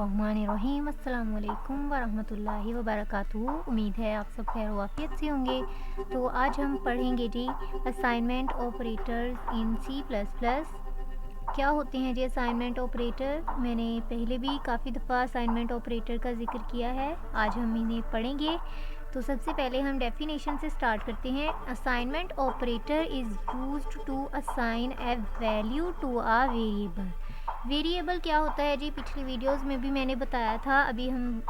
बिस्मिल्लाहिर्रहमानिर्रहीम। अस्सलाम वालेकुम वरहमतुल्लाहि वबरकातुहू। उम्मीद है आप सब खैर वाफियत से होंगे। तो आज हम पढ़ेंगे जी असाइनमेंट ऑपरेटर्स इन C++। क्या होते हैं जी असाइनमेंट ऑपरेटर? मैंने पहले भी काफ़ी दफ़ा असाइनमेंट ऑपरेटर का जिक्र किया है, आज हम इन्हें पढ़ेंगे। तो सबसे पहले हम डेफिनेशन से स्टार्ट करते हैं। Assignment operator is used to assign a value to a variable. Variable क्या होता है जी? पिछली वीडियोस में भी मैंने बताया था, अभी हम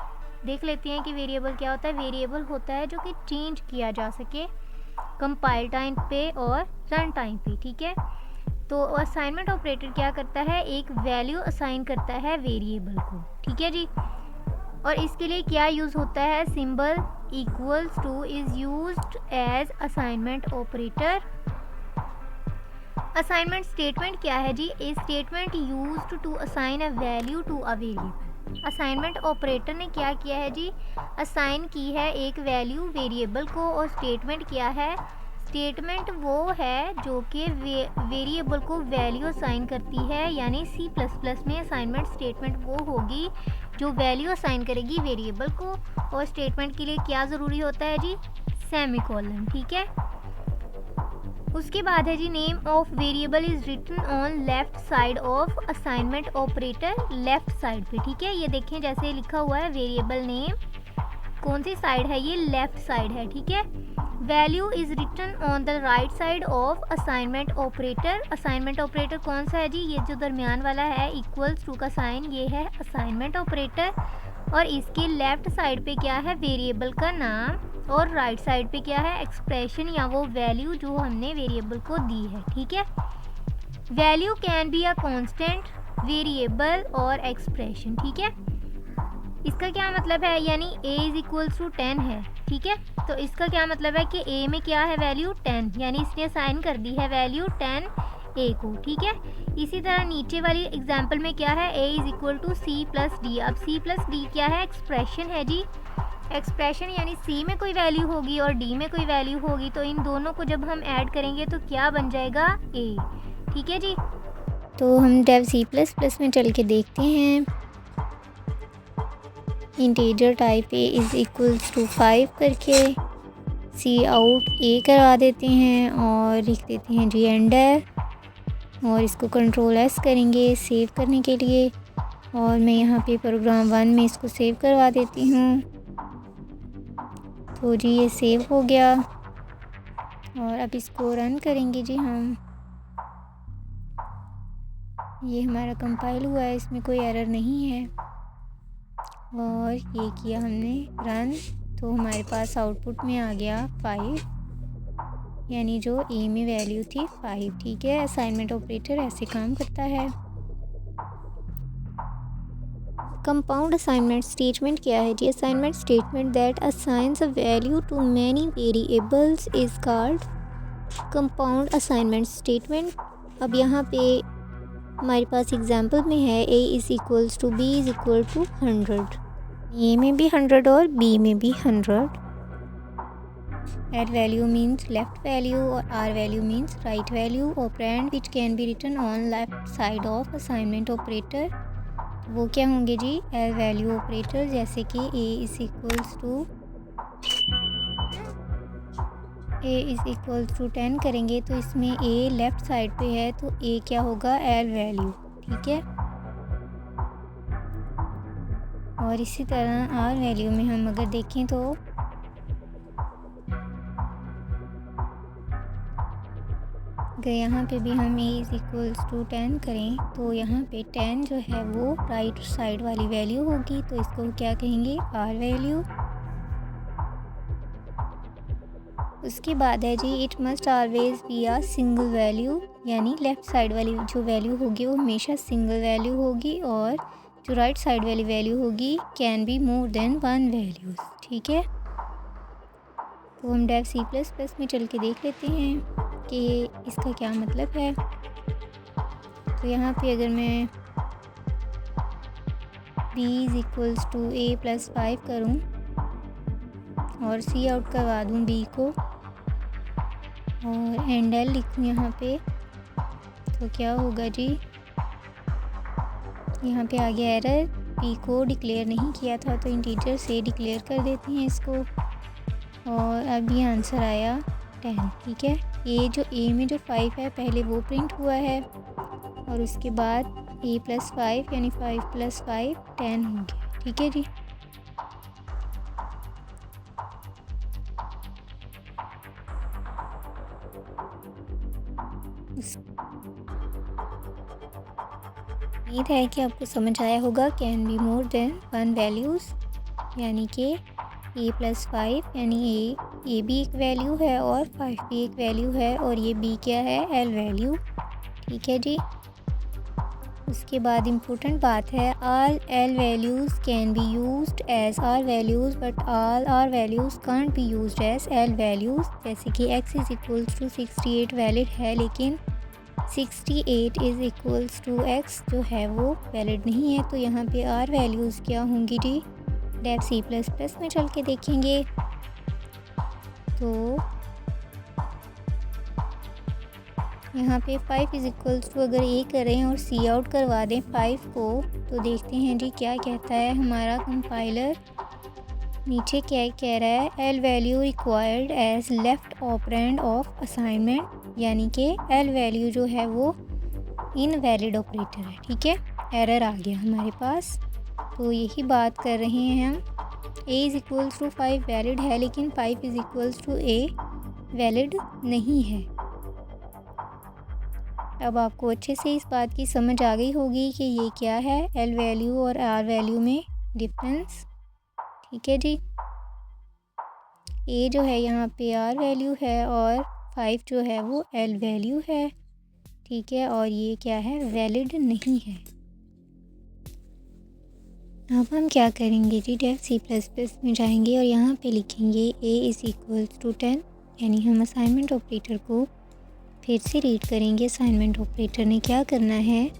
देख लेते हैं कि वेरिएबल क्या होता है। वेरिएबल होता है जो कि चेंज किया जा सके कंपाइल टाइम पे और रन टाइम पे, ठीक है। तो असाइनमेंट ऑपरेटर क्या करता है? एक वैल्यू असाइन करता है वेरिएबल को, ठीक है जी। और इसके लिए क्या यूज़ होता है? Symbol equals to is used as assignment operator. Assignment statement क्या है जी? A statement used to assign a value to a variable. Assignment operator ने क्या किया है जी? असाइन की है एक वैल्यू वेरिएबल को। और स्टेटमेंट क्या है? स्टेटमेंट वो है जो कि वेरिएबल को वैल्यू असाइन करती है, यानी C++ में असाइनमेंट स्टेटमेंट वो होगी जो वैल्यू असाइन करेगी वेरिएबल को। और स्टेटमेंट के लिए क्या ज़रूरी होता है जी? सेमीकोलन, ठीक है। उसके बाद है जी name of variable is written on left side of assignment operator, left side पे, ठीक है। ये देखें जैसे लिखा हुआ है वेरिएबल नेम, कौन सी साइड है? ये लेफ्ट साइड है, ठीक है। Value is written on the right side of assignment operator. Assignment operator कौन सा है जी? ये जो दरमियान वाला है इक्वल्स टू का साइन, ये है असाइनमेंट ऑपरेटर। और इसके लेफ्ट साइड पे क्या है? वेरिएबल का नाम। और राइट साइड पे क्या है? एक्सप्रेशन या वो वैल्यू जो हमने वेरिएबल को दी है, ठीक है। Value can be a constant, variable और एक्सप्रेशन, ठीक है। इसका क्या मतलब है? यानी a इज इक्वल्स टू 10 है, ठीक है। तो इसका क्या मतलब है कि a में क्या है? वैल्यू 10, यानी इसने असाइन कर दी है वैल्यू 10 a को, ठीक है। इसी तरह नीचे वाली एग्जांपल में क्या है? a is equal to C+D। अब C+D क्या है? एक्सप्रेशन है जी। एक्सप्रेशन यानी C में कोई वैल्यू होगी और D में कोई वैल्यू होगी, तो इन दोनों को जब हम ऐड करेंगे तो क्या बन जाएगा? A, ठीक है जी। तो हम डेव C++ में चल के देखते हैं। Integer type A is equals to 5 करके सी आउट A करवा देते हैं और लिख देते हैं जी एंडर। और इसको कंट्रोल S करेंगे सेव करने के लिए। और मैं यहाँ पे प्रोग्राम 1 में इसको सेव करवा देती हूँ। तो जी ये सेव हो गया और अब इसको रन करेंगे जी हम। ये हमारा कंपाइल हुआ है, इसमें कोई एरर नहीं है। और ये किया हमने रन, तो हमारे पास आउटपुट में आ गया 5, यानी जो ए में वैल्यू थी 5, ठीक है। असाइनमेंट ऑपरेटर ऐसे काम करता है। कंपाउंड असाइनमेंट स्टेटमेंट क्या है जी? Assignment statement that assigns a value to many variables is called compound assignment statement. अब यहाँ पे हमारे पास एग्जांपल में है a is equals to b is equal to 100। a में भी 100 और b में भी 100। L value means left value और R value means right value. Operand which can be written on left side of assignment operator, वो क्या होंगे जी? Add value operator, जैसे कि a इज़ इक्वल्स टू 10 करेंगे तो इसमें a लेफ़्ट साइड पे है, तो a क्या होगा? एल वैल्यू, ठीक है। और इसी तरह आर वैल्यू में हम अगर देखें तो अगर यहाँ पे भी हम a इज़ इक्वल्स टू 10 करें तो यहाँ पे 10 जो है वो राइट साइड वाली वैल्यू होगी, तो इसको क्या कहेंगे? R value. उसके बाद है जी it must always be a single value, यानी लेफ़्ट साइड वाली जो वैल्यू होगी वो हमेशा सिंगल वैल्यू होगी। और जो राइट साइड वाली वैल्यू होगी can be more than 1 values, ठीक है। तो हम डेव C++ में चल के देख लेते हैं कि इसका क्या मतलब है। तो यहाँ पे अगर मैं b is equals to a + 5 करूँ और C आउट करवा दूँ b को और एंड एल लिखूँ यहाँ पे, तो क्या होगा जी? यहाँ पे आ गया एरर, p को डिक्लेयर नहीं किया था, तो इंटीजर से डिक्लेयर कर देते हैं इसको। और अब ये आंसर आया 10। ठीक है, ये जो a में जो 5 है पहले वो प्रिंट हुआ है और उसके बाद a + 5 यानी 5 + 5 10 हो गया। ठीक है जी। उम्मीद है कि आपको समझ आया होगा। Can be more than 1 values, यानी कि a + 5 यानी a भी एक वैल्यू है और 5 भी एक वैल्यू है, और ये b क्या है, l वैल्यू। ठीक है जी। उसके बाद इम्पोर्टेंट बात है, all l values can be used as r values but all r values can't be used as l values. जैसे कि x = 68 वैलिड है, लेकिन 68 = x जो है वो वैलिड नहीं है। तो यहाँ पे r वैल्यूज़ क्या होंगी जी, डेफ C++ में चल के देखेंगे। तो यहाँ पे 5 अगर a करें और C आउट करवा दें 5 को, तो देखते हैं जी क्या कहता है हमारा कंपाइलर। नीचे क्या कह रहा है, l value required as left operand of assignment, यानी कि l वैल्यू जो है वो इनवैलिड ऑपरेटर है। ठीक है, एरर आ गया हमारे पास। तो यही बात कर रहे हैं हम, a = 5 वैलिड है, लेकिन 5 = a वैलिड नहीं है। अब आपको अच्छे से इस बात की समझ आ गई होगी कि ये क्या है, l वैल्यू और r वैल्यू में डिफरेंस। ठीक है जी। a जो है यहाँ पे r वैल्यू है और 5 जो है वो l वैल्यू है। ठीक है, और ये क्या है, वैलिड नहीं है। अब हम क्या करेंगे जी, डेफ C++ में जाएंगे और यहाँ पे लिखेंगे a = 10, यानी हम असाइनमेंट ऑपरेटर को फिर से रीड करेंगे। असाइनमेंट ऑपरेटर ने क्या करना है,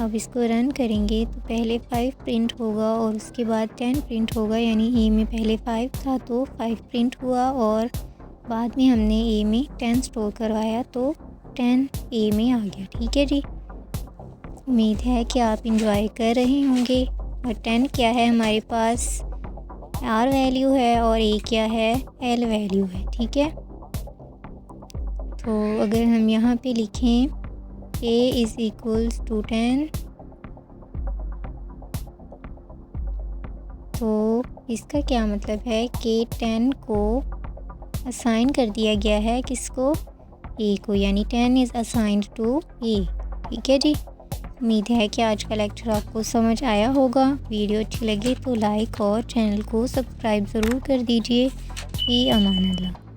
अब इसको रन करेंगे तो पहले 5 प्रिंट होगा और उसके बाद 10 प्रिंट होगा, यानी a में पहले 5 था तो 5 प्रिंट हुआ और बाद में हमने a में 10 स्टोर करवाया तो 10 a में आ गया। ठीक है जी। उम्मीद है कि आप इंजॉय कर रहे होंगे। और 10 क्या है हमारे पास, r वैल्यू है, और a क्या है, l वैल्यू है। ठीक है, तो अगर हम यहाँ पे लिखें a = 10, तो इसका क्या मतलब है कि 10 को असाइन कर दिया गया है किसको, a को, यानी 10 इज़ असाइंड टू a। ठीक है जी। उम्मीद है कि आज का लेक्चर आपको समझ आया होगा। वीडियो अच्छी लगी तो लाइक और चैनल को सब्सक्राइब ज़रूर कर दीजिए। फी अमान अल्लाह।